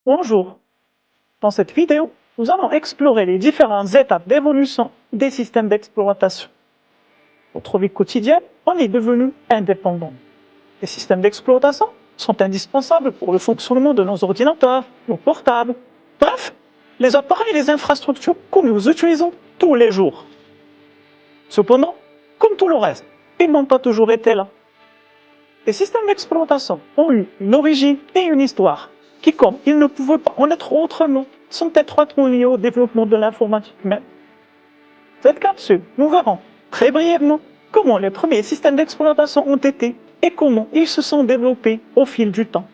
Bonjour. Dans cette vidéo, nous allons explorer les différentes étapes d'évolution des systèmes d'exploitation. Notre vie quotidienne, on est devenu indépendant. Les systèmes d'exploitation sont indispensables pour le fonctionnement de nos ordinateurs, nos portables, bref, les appareils et les infrastructures que nous utilisons tous les jours. Cependant, comme tout le reste, ils n'ont pas toujours été là. Les systèmes d'exploitation ont eu une origine et une histoire qui, comme ils ne pouvaient pas en être autrement, sont étroitement liés au développement de l'informatique même. Cette capsule, nous verrons très brièvement comment les premiers systèmes d'exploitation ont été et comment ils se sont développés au fil du temps.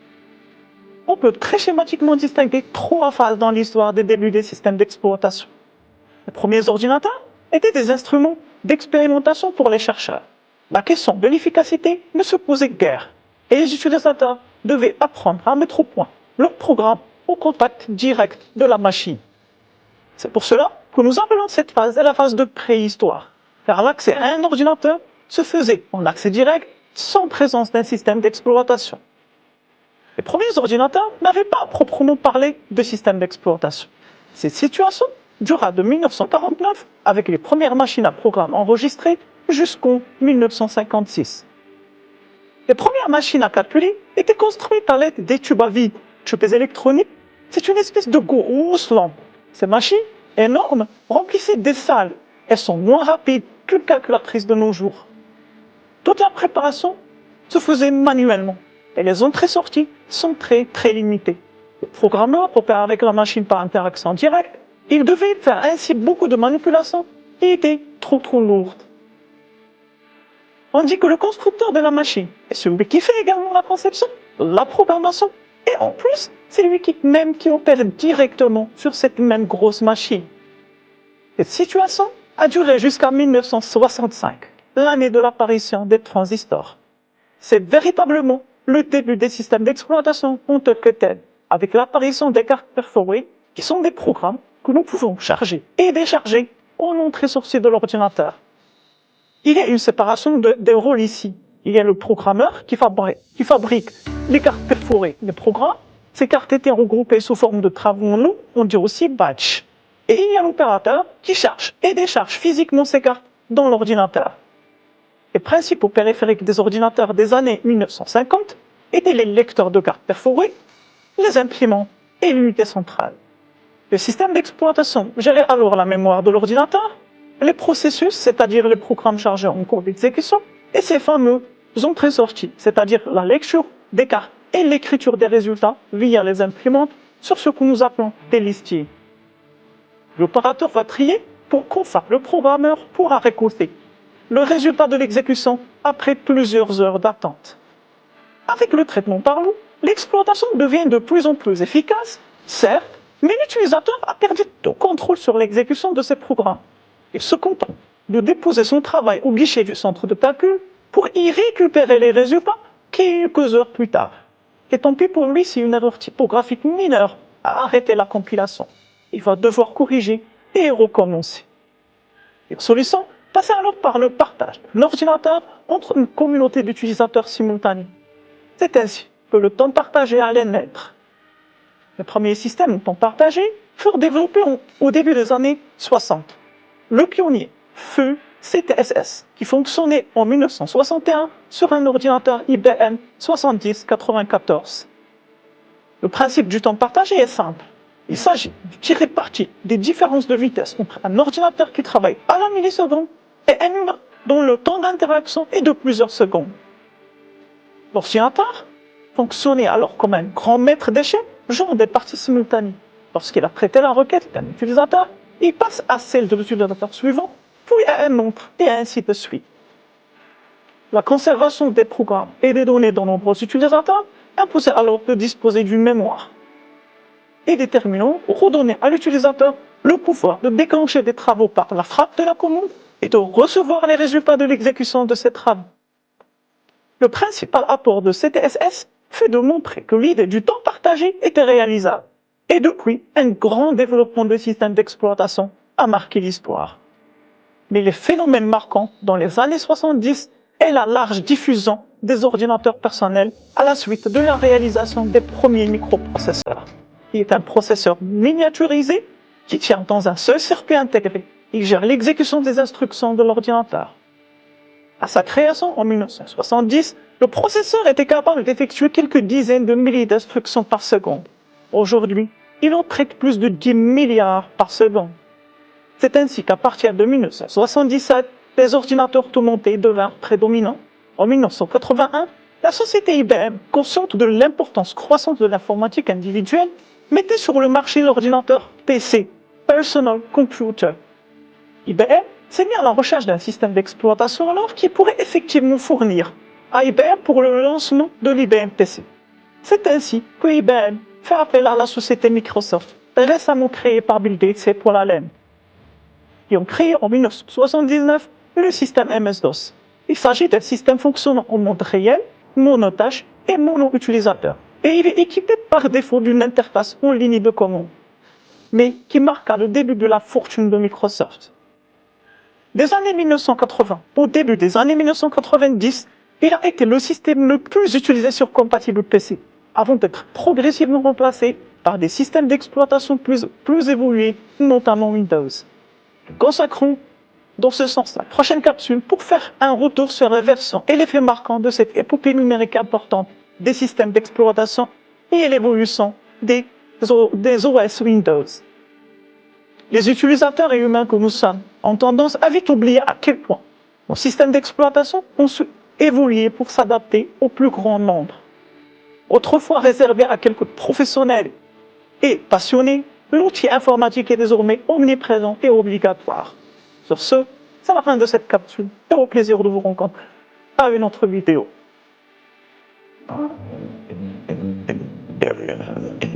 On peut très schématiquement distinguer trois phases dans l'histoire des débuts des systèmes d'exploitation. Les premiers ordinateurs étaient des instruments d'expérimentation pour les chercheurs. La question de l'efficacité ne se posait guère, et les utilisateurs devaient apprendre à mettre au point leur programme au contact direct de la machine. C'est pour cela que nous appelons cette phase la phase de préhistoire, car l'accès à un ordinateur se faisait en accès direct sans présence d'un système d'exploitation. Les premiers ordinateurs n'avaient pas proprement parlé de système d'exploitation. Cette situation dura de 1949 avec les premières machines à programme enregistrées jusqu'en 1956. Les premières machines à calculer étaient construites à l'aide des tubes à vide. Tubes électroniques, c'est une espèce de grosse lampe. Ces machines, énormes, remplissaient des salles. Elles sont moins rapides qu'une calculatrice de nos jours. Toute la préparation se faisait manuellement et les entrées-sorties sont très limitées. Le programmeur opère avec la machine par interaction directe. Il devait faire ainsi beaucoup de manipulations qui étaient trop lourdes. On dit que le constructeur de la machine est celui qui fait également la conception, la programmation, et en plus, c'est lui même qui opère directement sur cette même grosse machine. Cette situation a duré jusqu'à 1965, l'année de l'apparition des transistors. C'est véritablement le début des systèmes d'exploitation en tant que tel, avec l'apparition des cartes perforées, qui sont des programmes que nous pouvons charger et décharger en entrée-sortie de l'ordinateur. Il y a une séparation des rôles ici. Il y a le programmeur qui fabrique les cartes perforées, les programmes. Ces cartes étaient regroupées sous forme de travaux, on dit aussi batch. Et il y a l'opérateur qui charge et décharge physiquement ces cartes dans l'ordinateur. Les principaux périphériques des ordinateurs des années 1950 étaient les lecteurs de cartes perforées, les imprimantes et l'unité centrale. Le système d'exploitation gérait alors la mémoire de l'ordinateur, les processus, c'est-à-dire les programmes chargés en cours d'exécution, et ces fameux entrées-sorties, c'est-à-dire la lecture des cartes et l'écriture des résultats via les imprimantes sur ce que nous appelons des listiers. L'opérateur va trier pour qu'enfin le programmeur pourra récolter le résultat de l'exécution après plusieurs heures d'attente. Avec le traitement par l'eau, l'exploitation devient de plus en plus efficace, certes, mais l'utilisateur a perdu tout contrôle sur l'exécution de ses programmes. Il se contente de déposer son travail au guichet du centre de calcul pour y récupérer les résultats quelques heures plus tard. Et tant pis pour lui si une erreur typographique mineure a arrêté la compilation. Il va devoir corriger et recommencer. La solution passe alors par le partage de l'ordinateur entre une communauté d'utilisateurs simultanés. C'est ainsi que le temps partagé allait naître. Les premiers systèmes de temps partagé furent développés au début des années 60. Le pionnier fut CTSS, qui fonctionnait en 1961 sur un ordinateur IBM 7094. Le principe du temps partagé est simple. Il s'agit de tirer parti des différences de vitesse entre un ordinateur qui travaille à la milliseconde et un humain dont le temps d'interaction est de plusieurs secondes. L'ordinateur fonctionnait alors comme un grand maître d'échelle, genre des parties simultanées. Lorsqu'il a traité la requête d'un utilisateur, il passe à celle de l'utilisateur suivant, puis à un autre, et ainsi de suite. La conservation des programmes et des données de nombreux utilisateurs imposait alors de disposer d'une mémoire. Et des terminaux redonnaient à l'utilisateur le pouvoir de déclencher des travaux par la frappe de la commande et de recevoir les résultats de l'exécution de ces travaux. Le principal apport de CTSS fut de montrer que l'idée du temps partagé était réalisable. Et depuis, un grand développement de systèmes d'exploitation a marqué l'histoire. Mais les phénomènes marquants dans les années 70 est la large diffusion des ordinateurs personnels à la suite de la réalisation des premiers microprocesseurs. qui est un processeur miniaturisé qui tient dans un seul circuit intégré. Il gère l'exécution des instructions de l'ordinateur. À sa création en 1970, le processeur était capable d'effectuer quelques dizaines de milliers d'instructions par seconde. Aujourd'hui, il en traite plus de 10 milliards par seconde. C'est ainsi qu'à partir de 1977, les ordinateurs tout montés devinrent prédominants. En 1981, la société IBM, consciente de l'importance croissante de l'informatique individuelle, mettait sur le marché l'ordinateur PC, Personal Computer. IBM s'est mis à la recherche d'un système d'exploitation alors qui pourrait effectivement fournir à IBM pour le lancement de l'IBM PC. C'est ainsi que IBM fait appel à la société Microsoft, récemment créée par Bill Gates pour la LAN, qui ont créé en 1979 le système MS-DOS. Il s'agit d'un système fonctionnant en mode réel, monotâche et mono-utilisateur. Et il est équipé par défaut d'une interface en ligne de commande, mais qui marqua le début de la fortune de Microsoft. Des années 1980 au début des années 1990, il a été le système le plus utilisé sur compatible PC, avant d'être progressivement remplacé par des systèmes d'exploitation plus évolués, notamment Windows. Consacrons dans ce sens la prochaine capsule pour faire un retour sur la version et l'effet marquant de cette épopée numérique importante des systèmes d'exploitation et l'évolution des OS Windows. Les utilisateurs et humains que nous sommes ont tendance à vite oublier à quel point nos systèmes d'exploitation ont su évoluer pour s'adapter au plus grand nombre. Autrefois réservé à quelques professionnels et passionnés, l'outil informatique est désormais omniprésent et obligatoire. Sur ce, c'est la fin de cette capsule et au plaisir de vous rencontrer à une autre vidéo.